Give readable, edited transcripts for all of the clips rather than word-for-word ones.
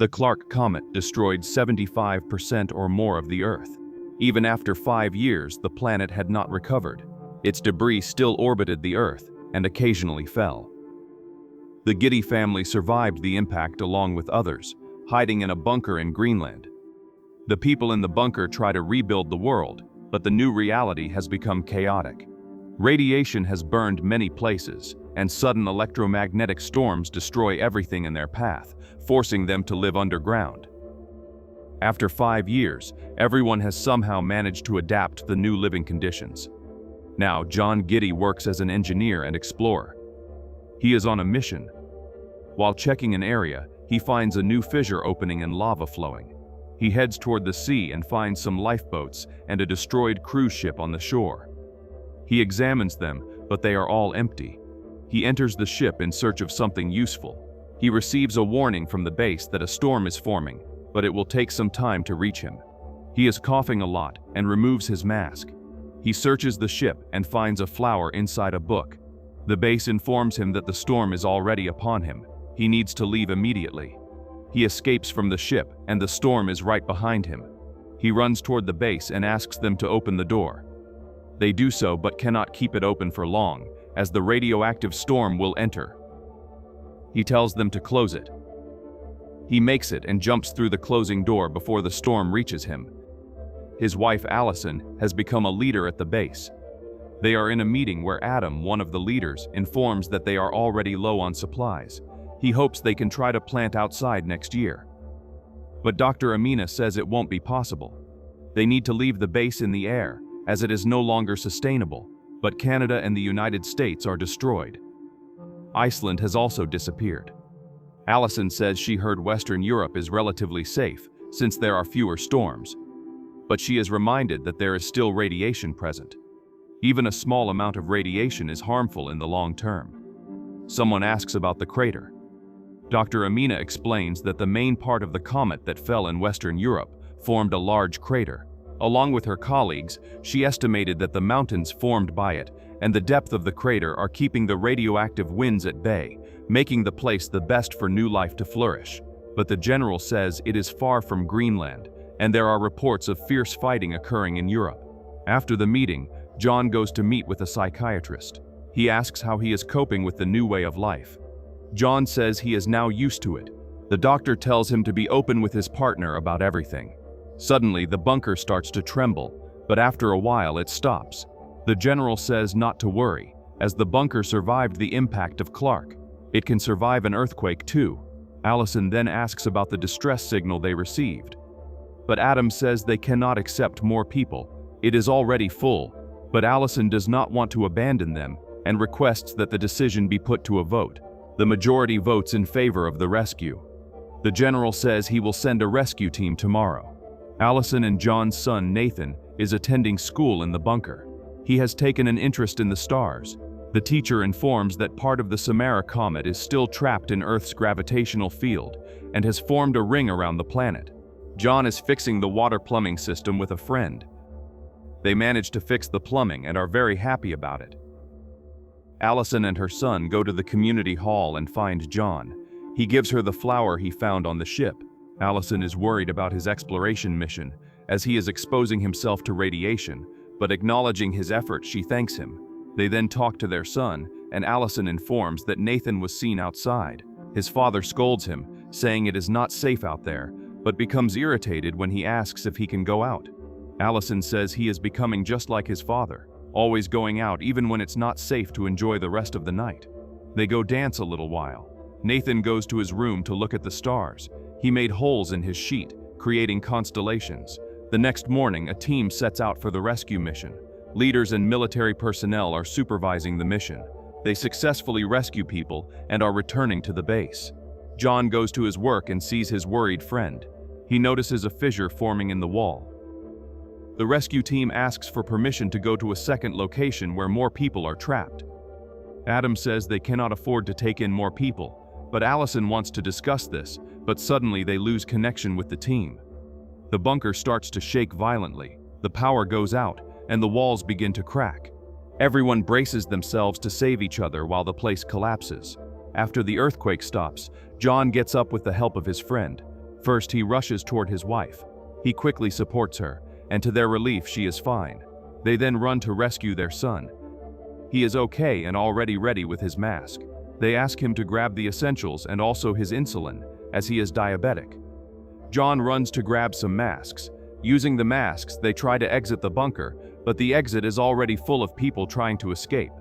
The Clark Comet destroyed 75% or more of the Earth. Even after 5 years, the planet had not recovered. Its debris still orbited the Earth and occasionally fell. The Giddy family survived the impact along with others, hiding in a bunker in Greenland. The people in the bunker try to rebuild the world, but the new reality has become chaotic. Radiation has burned many places, and sudden electromagnetic storms destroy everything in their path, forcing them to live underground. After 5 years, everyone has somehow managed to adapt to the new living conditions. Now, John Giddy works as an engineer and explorer. He is on a mission. While checking an area, he finds a new fissure opening and lava flowing. He heads toward the sea and finds some lifeboats and a destroyed cruise ship on the shore. He examines them, but they are all empty. He enters the ship in search of something useful. He receives a warning from the base that a storm is forming, but it will take some time to reach him. He is coughing a lot and removes his mask. He searches the ship and finds a flower inside a book. The base informs him that the storm is already upon him. He needs to leave immediately. He escapes from the ship and the storm is right behind him. He runs toward the base and asks them to open the door. They do so but cannot keep it open for long, as the radioactive storm will enter. He tells them to close it. He makes it and jumps through the closing door before the storm reaches him. His wife Allison has become a leader at the base. They are in a meeting where Adam, one of the leaders, informs that they are already low on supplies. He hopes they can try to plant outside next year. But Dr. Amina says it won't be possible. They need to leave the base in the air, as it is no longer sustainable, but Canada and the United States are destroyed. Iceland has also disappeared. Allison says she heard Western Europe is relatively safe, since there are fewer storms. But she is reminded that there is still radiation present. Even a small amount of radiation is harmful in the long term. Someone asks about the crater. Dr. Amina explains that the main part of the comet that fell in Western Europe formed a large crater. Along with her colleagues, she estimated that the mountains formed by it and the depth of the crater are keeping the radioactive winds at bay, making the place the best for new life to flourish. But the general says it is far from Greenland, and there are reports of fierce fighting occurring in Europe. After the meeting, John goes to meet with a psychiatrist. He asks how he is coping with the new way of life. John says he is now used to it. The doctor tells him to be open with his partner about everything. Suddenly, the bunker starts to tremble, but after a while it stops. The general says not to worry, as the bunker survived the impact of Clark. It can survive an earthquake too. Allison then asks about the distress signal they received. But Adam says they cannot accept more people. It is already full, but Allison does not want to abandon them and requests that the decision be put to a vote. The majority votes in favor of the rescue. The general says he will send a rescue team tomorrow. Allison and John's son Nathan is attending school in the bunker. He has taken an interest in the stars. The teacher informs that part of the Samara comet is still trapped in Earth's gravitational field and has formed a ring around the planet. John is fixing the water plumbing system with a friend. They manage to fix the plumbing and are very happy about it. Allison and her son go to the community hall and find John. He gives her the flower he found on the ship. Allison is worried about his exploration mission, as he is exposing himself to radiation, but acknowledging his effort, she thanks him. They then talk to their son, and Allison informs that Nathan was seen outside. His father scolds him, saying it is not safe out there, but becomes irritated when he asks if he can go out. Allison says he is becoming just like his father, always going out even when it's not safe to enjoy the rest of the night. They go dance a little while. Nathan goes to his room to look at the stars. He made holes in his sheet, creating constellations. The next morning, a team sets out for the rescue mission. Leaders and military personnel are supervising the mission. They successfully rescue people and are returning to the base. John goes to his work and sees his worried friend. He notices a fissure forming in the wall. The rescue team asks for permission to go to a second location where more people are trapped. Adam says they cannot afford to take in more people, but Allison wants to discuss this, but suddenly they lose connection with the team. The bunker starts to shake violently, the power goes out, and the walls begin to crack. Everyone braces themselves to save each other while the place collapses. After the earthquake stops, John gets up with the help of his friend. First, he rushes toward his wife. He quickly supports her, and to their relief, she is fine. They then run to rescue their son. He is okay and already ready with his mask. They ask him to grab the essentials and also his insulin, as he is diabetic. John runs to grab some masks. Using the masks, they try to exit the bunker, but the exit is already full of people trying to escape.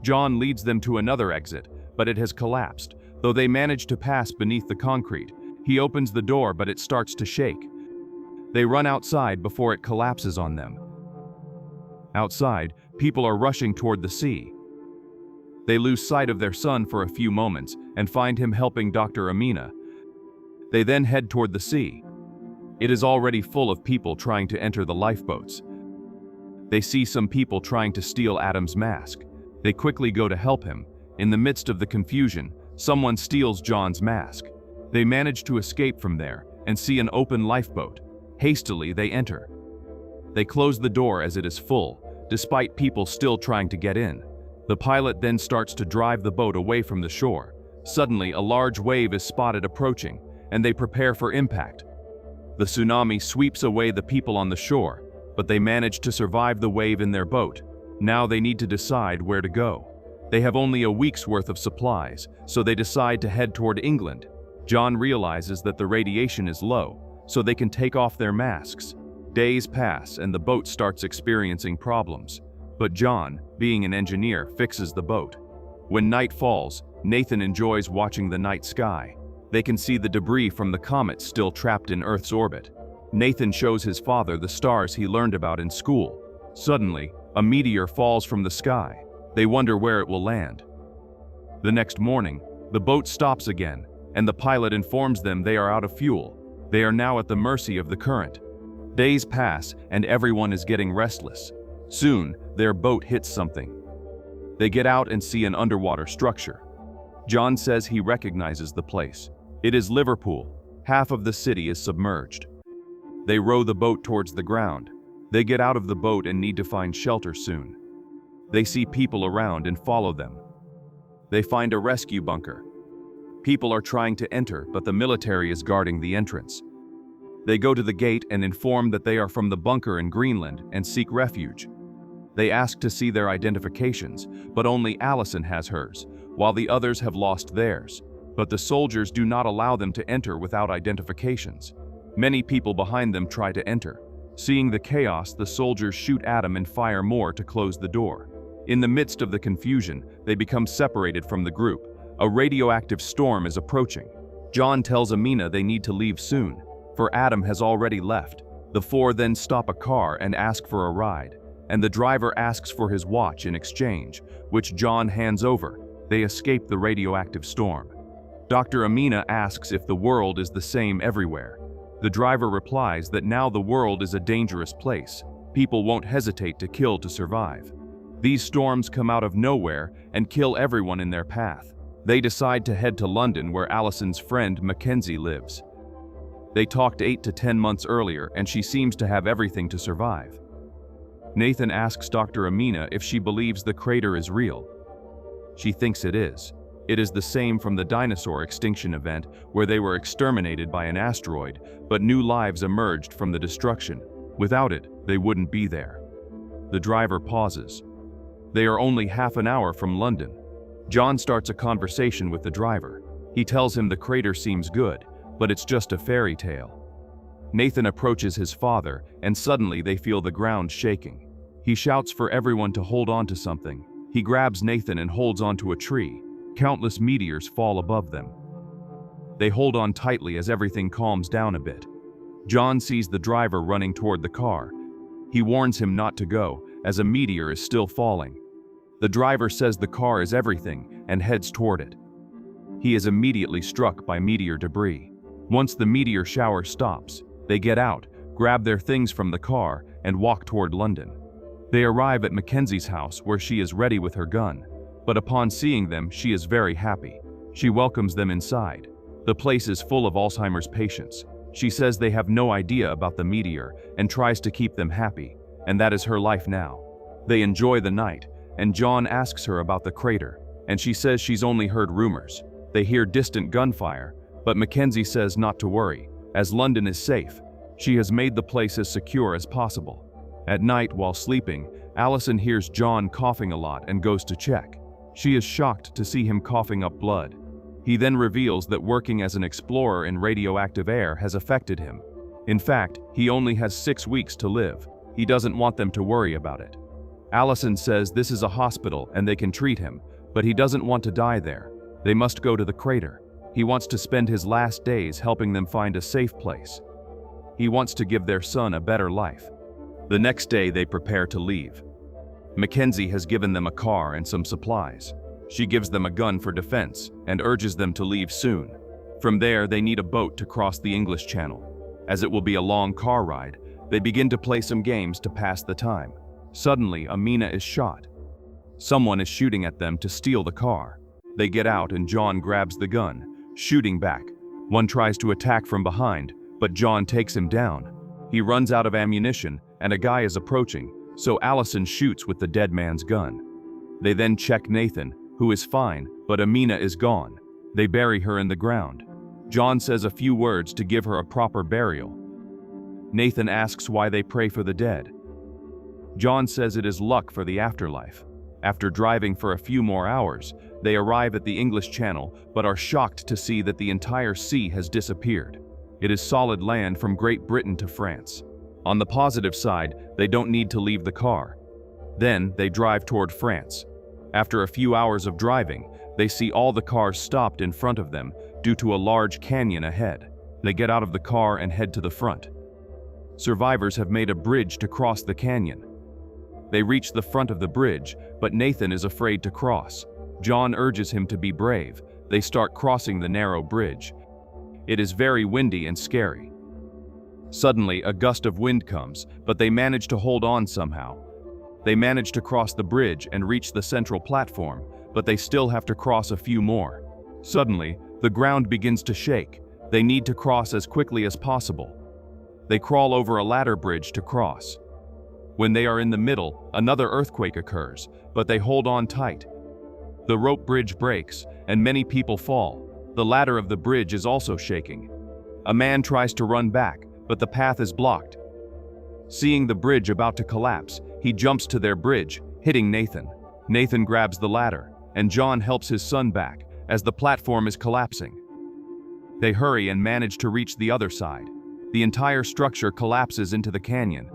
John leads them to another exit, but it has collapsed, though they manage to pass beneath the concrete. He opens the door, but it starts to shake. They run outside before it collapses on them. Outside, people are rushing toward the sea. They lose sight of their son for a few moments and find him helping Dr. Amina. They then head toward the sea. It is already full of people trying to enter the lifeboats. They see some people trying to steal Adam's mask. They quickly go to help him. In the midst of the confusion, someone steals John's mask. They manage to escape from there and see an open lifeboat. Hastily, they enter. They close the door as it is full, despite people still trying to get in. The pilot then starts to drive the boat away from the shore. Suddenly, a large wave is spotted approaching, and they prepare for impact. The tsunami sweeps away the people on the shore, but they manage to survive the wave in their boat. Now they need to decide where to go. They have only a week's worth of supplies, so they decide to head toward England. John realizes that the radiation is low, so they can take off their masks. Days pass and the boat starts experiencing problems. But John, being an engineer, fixes the boat. When night falls, Nathan enjoys watching the night sky. They can see the debris from the comet still trapped in Earth's orbit. Nathan shows his father the stars he learned about in school. Suddenly, a meteor falls from the sky. They wonder where it will land. The next morning, the boat stops again, and the pilot informs them they are out of fuel. They are now at the mercy of the current. Days pass, and everyone is getting restless. Soon, their boat hits something. They get out and see an underwater structure. John says he recognizes the place. It is Liverpool. Half of the city is submerged. They row the boat towards the ground. They get out of the boat and need to find shelter soon. They see people around and follow them. They find a rescue bunker. People are trying to enter, but the military is guarding the entrance. They go to the gate and inform that they are from the bunker in Greenland and seek refuge. They ask to see their identifications, but only Allison has hers, while the others have lost theirs. But the soldiers do not allow them to enter without identifications. Many people behind them try to enter. Seeing the chaos, the soldiers shoot Adam and fire more to close the door. In the midst of the confusion, they become separated from the group. A radioactive storm is approaching. John tells Amina they need to leave soon, for Adam has already left. The four then stop a car and ask for a ride, and the driver asks for his watch in exchange, which John hands over. They escape the radioactive storm. Dr. Amina asks if the world is the same everywhere. The driver replies that now the world is a dangerous place. People won't hesitate to kill to survive. These storms come out of nowhere and kill everyone in their path. They decide to head to London, where Allison's friend Mackenzie lives. They talked 8 to 10 months earlier, and she seems to have everything to survive. Nathan asks Dr. Amina if she believes the crater is real. She thinks it is. It is the same from the dinosaur extinction event, where they were exterminated by an asteroid, but new lives emerged from the destruction. Without it, they wouldn't be there. The driver pauses. They are only half an hour from London. John starts a conversation with the driver. He tells him the crater seems good, but it's just a fairy tale. Nathan approaches his father, and suddenly they feel the ground shaking. He shouts for everyone to hold on to something. He grabs Nathan and holds onto a tree. Countless meteors fall above them. They hold on tightly as everything calms down a bit. John sees the driver running toward the car. He warns him not to go, as a meteor is still falling. The driver says the car is everything and heads toward it. He is immediately struck by meteor debris. Once the meteor shower stops, they get out, grab their things from the car, and walk toward London. They arrive at Mackenzie's house, where she is ready with her gun. But upon seeing them, she is very happy. She welcomes them inside. The place is full of Alzheimer's patients. She says they have no idea about the meteor and tries to keep them happy, and that is her life now. They enjoy the night, and John asks her about the crater, and she says she's only heard rumors. They hear distant gunfire, But Mackenzie says not to worry, as London is safe. She has made the place as secure as possible. At night, while sleeping, Allison hears John coughing a lot and goes to check. She is shocked to see him coughing up blood. He then reveals that working as an explorer in radioactive air has affected him. In fact, he only has 6 weeks to live. He doesn't want them to worry about it. Allison says this is a hospital and they can treat him, but he doesn't want to die there. They must go to the crater. He wants to spend his last days helping them find a safe place. He wants to give their son a better life. The next day they prepare to leave. Mackenzie has given them a car and some supplies. She gives them a gun for defense and urges them to leave soon. From there, they need a boat to cross the English Channel. As it will be a long car ride, they begin to play some games to pass the time. Suddenly, Amina is shot. Someone is shooting at them to steal the car. They get out and John grabs the gun, shooting back. One tries to attack from behind, but John takes him down. He runs out of ammunition and a guy is approaching, so Allison shoots with the dead man's gun. They then check Nathan, who is fine, but Amina is gone. They bury her in the ground. John says a few words to give her a proper burial. Nathan asks why they pray for the dead. John says it is luck for the afterlife. After driving for a few more hours, they arrive at the English Channel but are shocked to see that the entire sea has disappeared. It is solid land from Great Britain to France. On the positive side, they don't need to leave the car. Then they drive toward France. After a few hours of driving, they see all the cars stopped in front of them due to a large canyon ahead. They get out of the car and head to the front. Survivors have made a bridge to cross the canyon. They reach the front of the bridge, but Nathan is afraid to cross. John urges him to be brave. They start crossing the narrow bridge. It is very windy and scary. Suddenly, a gust of wind comes, but they manage to hold on somehow. They manage to cross the bridge and reach the central platform, but they still have to cross a few more. Suddenly, the ground begins to shake. They need to cross as quickly as possible. They crawl over a ladder bridge to cross. When they are in the middle, another earthquake occurs, but they hold on tight. The rope bridge breaks, and many people fall. The ladder of the bridge is also shaking. A man tries to run back, but the path is blocked. Seeing the bridge about to collapse, he jumps to their bridge, hitting Nathan. Nathan grabs the ladder, and John helps his son back, as the platform is collapsing. They hurry and manage to reach the other side. The entire structure collapses into the canyon.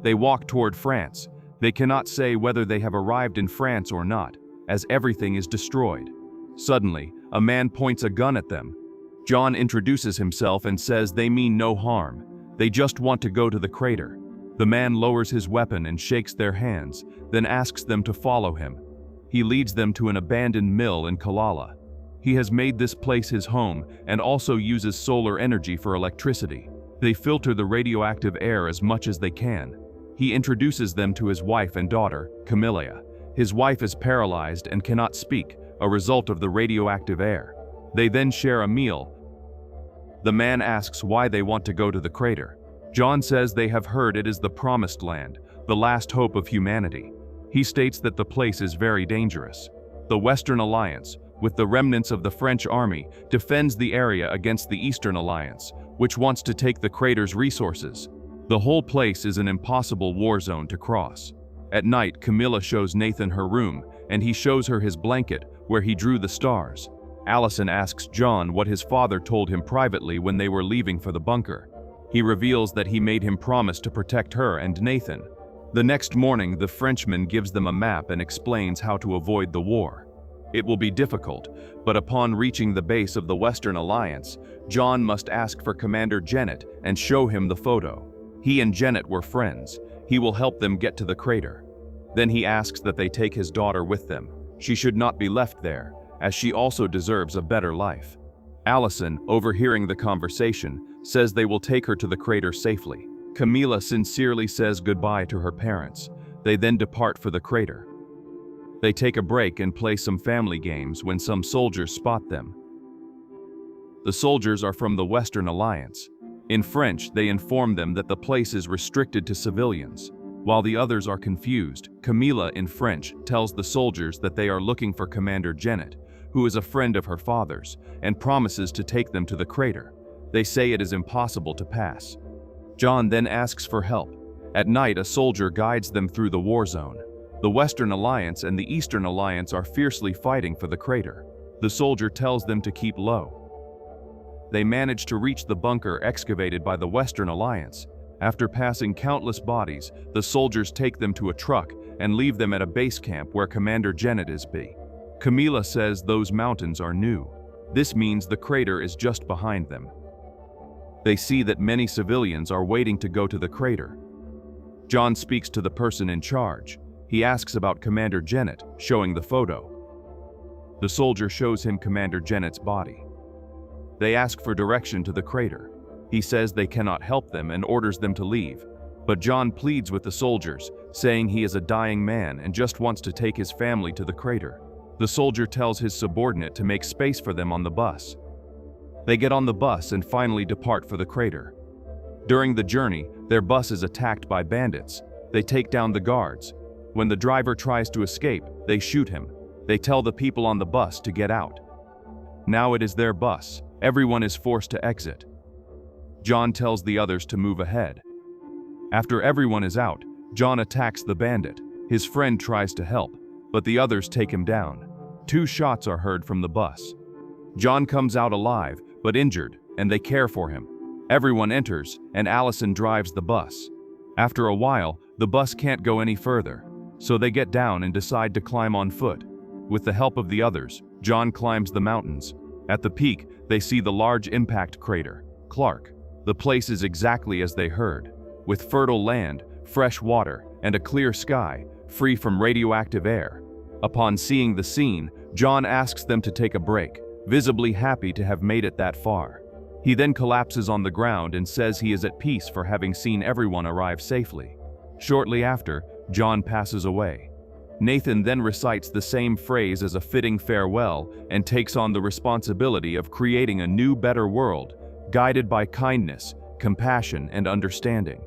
They walk toward France. They cannot say whether they have arrived in France or not, as everything is destroyed. Suddenly, a man points a gun at them. John introduces himself and says they mean no harm. They just want to go to the crater. The man lowers his weapon and shakes their hands, then asks them to follow him. He leads them to an abandoned mill in Kalala. He has made this place his home and also uses solar energy for electricity. They filter the radioactive air as much as they can. He introduces them to his wife and daughter, Camilla. His wife is paralyzed and cannot speak, a result of the radioactive air. They then share a meal. The man asks why they want to go to the crater. John says they have heard it is the promised land, the last hope of humanity. He states that the place is very dangerous. The Western Alliance, with the remnants of the French army, defends the area against the Eastern Alliance, which wants to take the crater's resources. The whole place is an impossible war zone to cross. At night, Camilla shows Nathan her room, and he shows her his blanket, where he drew the stars. Allison asks John what his father told him privately when they were leaving for the bunker. He reveals that he made him promise to protect her and Nathan. The next morning, the Frenchman gives them a map and explains how to avoid the war. It will be difficult, but upon reaching the base of the Western Alliance, John must ask for Commander Jennett and show him the photo. He and Jennett were friends. He will help them get to the crater. Then he asks that they take his daughter with them. She should not be left there, as she also deserves a better life. Allison, overhearing the conversation, says they will take her to the crater safely. Camilla sincerely says goodbye to her parents. They then depart for the crater. They take a break and play some family games when some soldiers spot them. The soldiers are from the Western Alliance. In French, they inform them that the place is restricted to civilians. While the others are confused, Camilla in French tells the soldiers that they are looking for Commander Jennett, who is a friend of her father's, and promises to take them to the crater. They say it is impossible to pass. John then asks for help. At night, a soldier guides them through the war zone. The Western Alliance and the Eastern Alliance are fiercely fighting for the crater. The soldier tells them to keep low. They manage to reach the bunker excavated by the Western Alliance. After passing countless bodies, the soldiers take them to a truck and leave them at a base camp where Commander Jennett is be. Camila says those mountains are new. This means the crater is just behind them. They see that many civilians are waiting to go to the crater. John speaks to the person in charge. He asks about Commander Jennett, showing the photo. The soldier shows him Commander Jennett's body. They ask for direction to the crater. He says they cannot help them and orders them to leave. But John pleads with the soldiers, saying he is a dying man and just wants to take his family to the crater. The soldier tells his subordinate to make space for them on the bus. They get on the bus and finally depart for the crater. During the journey, their bus is attacked by bandits. They take down the guards. When the driver tries to escape, they shoot him. They tell the people on the bus to get out. Now it is their bus. Everyone is forced to exit. John tells the others to move ahead. After everyone is out, John attacks the bandit. His friend tries to help, but the others take him down. 2 shots are heard from the bus. John comes out alive, but injured, and they care for him. Everyone enters, and Allison drives the bus. After a while, the bus can't go any further, so they get down and decide to climb on foot. With the help of the others, John climbs the mountains. At the peak, they see the large impact crater, Clark. The place is exactly as they heard, with fertile land, fresh water, and a clear sky, free from radioactive air. Upon seeing the scene, John asks them to take a break, visibly happy to have made it that far. He then collapses on the ground and says he is at peace for having seen everyone arrive safely. Shortly after, John passes away. Nathan then recites the same phrase as a fitting farewell and takes on the responsibility of creating a new, better world, guided by kindness, compassion, and understanding.